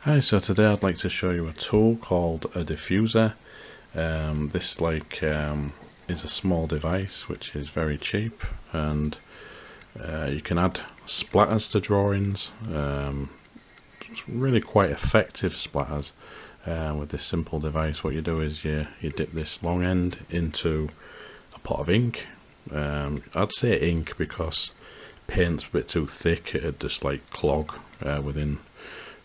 Hi, so today I'd like to show you a tool called a diffuser. This is a small device which is very cheap, and you can add splatters to drawings. It's really quite effective splatters with this simple device. What you do is you dip this long end into a pot of ink. I'd say ink because paint's a bit too thick, it'd just like clog within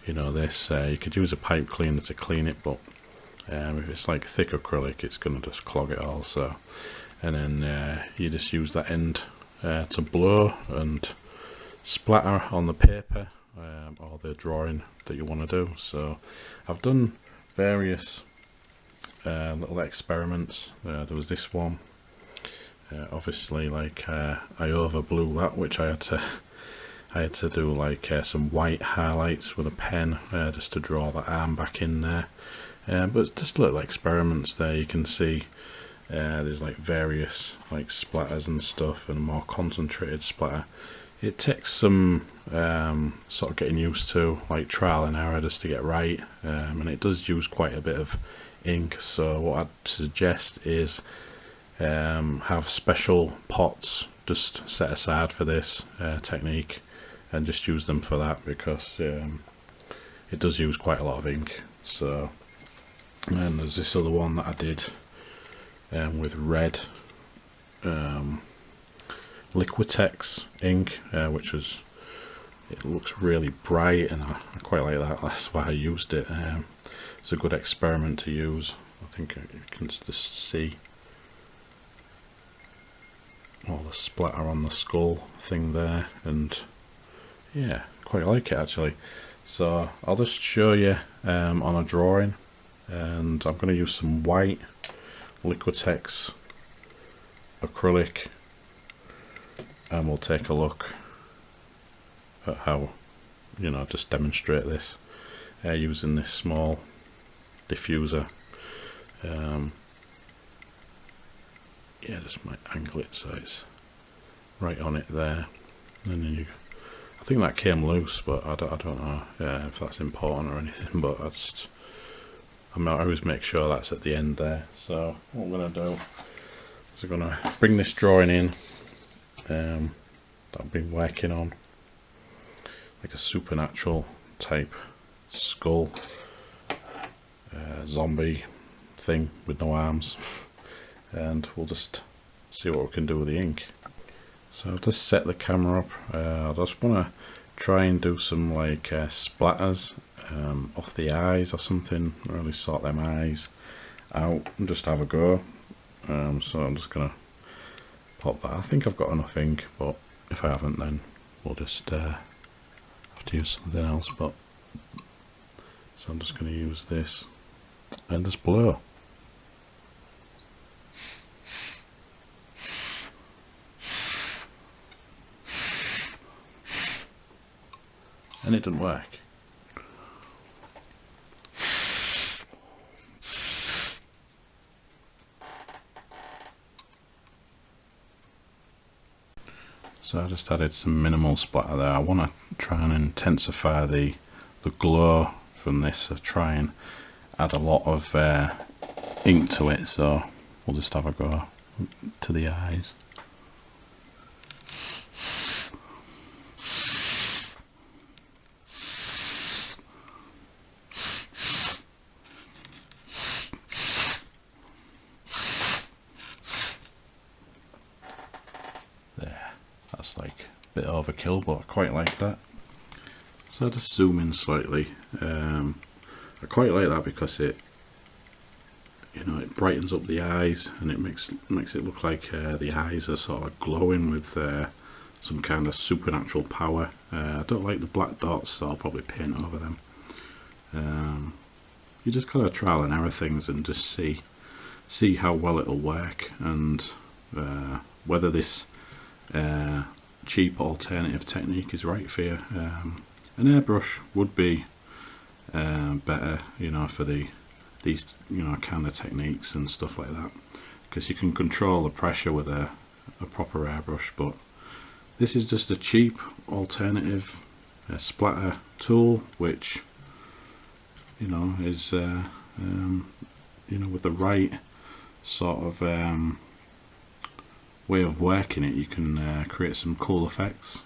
this. You could use a pipe cleaner to clean it, but if it's like thick acrylic, it's going to just clog it all. So, and then you just use that end to blow and splatter on the paper or the drawing that you want to do. So I've done various little experiments. There was this one. Obviously, like I overblew that, which I had to do like some white highlights with a pen just to draw the arm back in there. But just little experiments there. You can see there's like various like splatters and stuff, and a more concentrated splatter. It takes some sort of getting used to, like trial and error, just to get right, and it does use quite a bit of ink. So what I'd suggest is have special pots just set aside for this technique, and just use them for that, because it does use quite a lot of ink. So, and there's this other one that I did with red Liquitex ink, which was, it looks really bright, and I quite like that. That's why I used it. It's a good experiment to use. I think you can just see all the splatter on the skull thing there, and yeah, quite like it actually. So I'll just show you on a drawing, and I'm going to use some white Liquitex acrylic, and we'll take a look at how, just demonstrate this using this small diffuser. Yeah, just might angle it so it's right on it there, and then I think that came loose, but I don't know if that's important or anything, but I always make sure that's at the end there. So what I'm going to do is I'm going to bring this drawing in that I've been working on, like a supernatural type skull zombie thing with no arms, and we'll just see what we can do with the ink. So I've just set the camera up. I just want to try and do some like splatters off the eyes or something, really sort them eyes out and just have a go. So I'm just gonna pop that. I think I've got enough ink, but if I haven't, then we'll just have to use something else. But so I'm just going to use this and just blow. And it didn't work. So I just added some minimal splatter there. I want to try and intensify the glow from this, so try and add a lot of ink to it. So we'll just have a go to the eyes. There, that's like a bit overkill, but I quite like that. So I'll just zoom in slightly. I quite like that because it brightens up the eyes, and it makes it look like the eyes are sort of glowing with some kind of supernatural power. I don't like the black dots, so I'll probably paint over them. You just gotta trial and error things and just see how well it'll work, and whether this cheap alternative technique is right for you. An airbrush would be better, for these kind of techniques and stuff like that, because you can control the pressure with a proper airbrush. But this is just a cheap alternative splatter tool, which you know, is you know, with the right sort of way of working it, you can create some cool effects.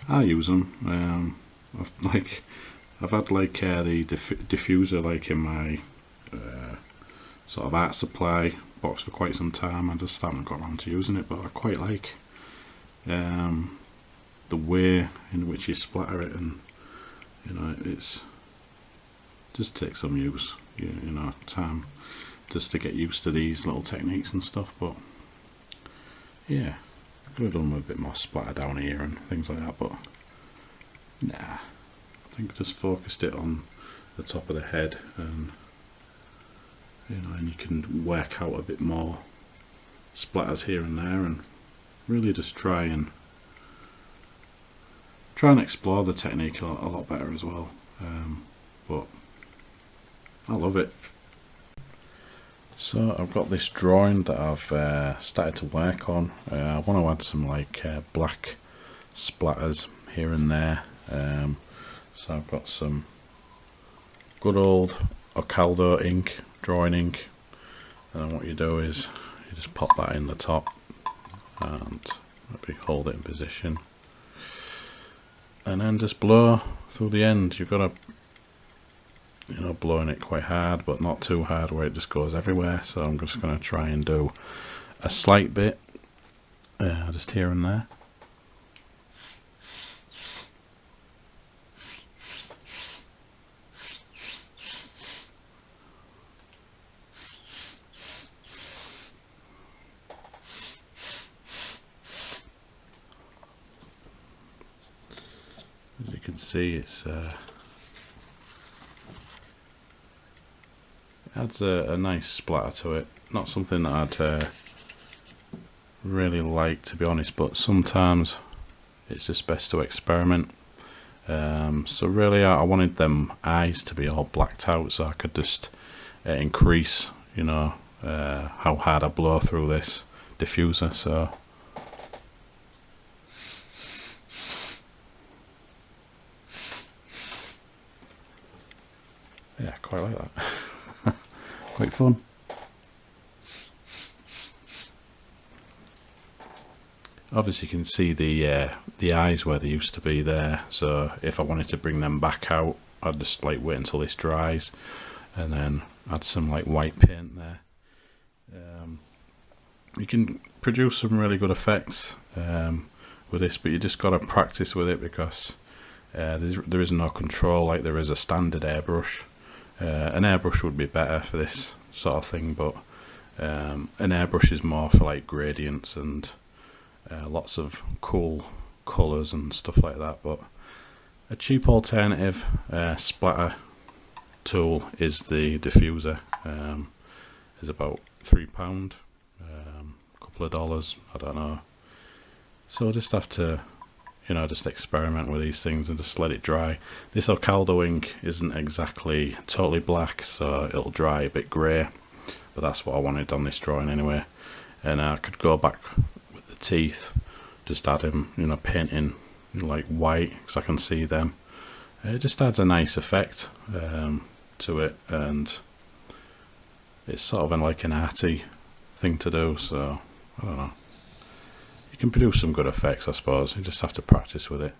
I use them. I've had like the diffuser like in my sort of art supply box for quite some time. I just haven't got around to using it, but I quite like the way in which you splatter it, and you know, it's just takes some use, you know, time just to get used to these little techniques and stuff. But yeah, I could have done with a bit more splatter down here and things like that, but nah, I think just focused it on the top of the head, and you know, and you can work out a bit more splatters here and there, and really just try and explore the technique a lot better as well. But I love it. So I've got this drawing that I've started to work on. I want to add some like black splatters here and there. So I've got some good old Ocaldo ink, drawing ink, and then what you do is you just pop that in the top and maybe hold it in position, and then just blow through the end. You've got to, you know, blowing it quite hard but not too hard where it just goes everywhere. So I'm just going to try and do a slight bit just here and there. As you can see, it's adds a nice splatter to it. Not something that I'd really like, to be honest, but sometimes it's just best to experiment. So really I wanted them eyes to be all blacked out, so I could just increase, you know, how hard I blow through this diffuser. So yeah, quite like that. Quite fun. Obviously you can see the eyes where they used to be there, so if I wanted to bring them back out, I'd just like wait until this dries and then add some like white paint there. You can produce some really good effects with this, but you just got to practice with it, because there is no control like there is a standard airbrush. An airbrush would be better for this sort of thing, but an airbrush is more for like gradients and lots of cool colours and stuff like that. But a cheap alternative splatter tool is the diffuser. Is about £3, a couple of dollars, I don't know. So just have to, you know, just experiment with these things and just let it dry. This Ocaldo ink isn't exactly totally black, so it'll dry a bit grey, but that's what I wanted on this drawing anyway. And I could go back with the teeth, just add them, you know, painting like white, because I can see them. It just adds a nice effect to it, and it's sort of like an arty thing to do. So I don't know, you can produce some good effects, I suppose. You just have to practice with it.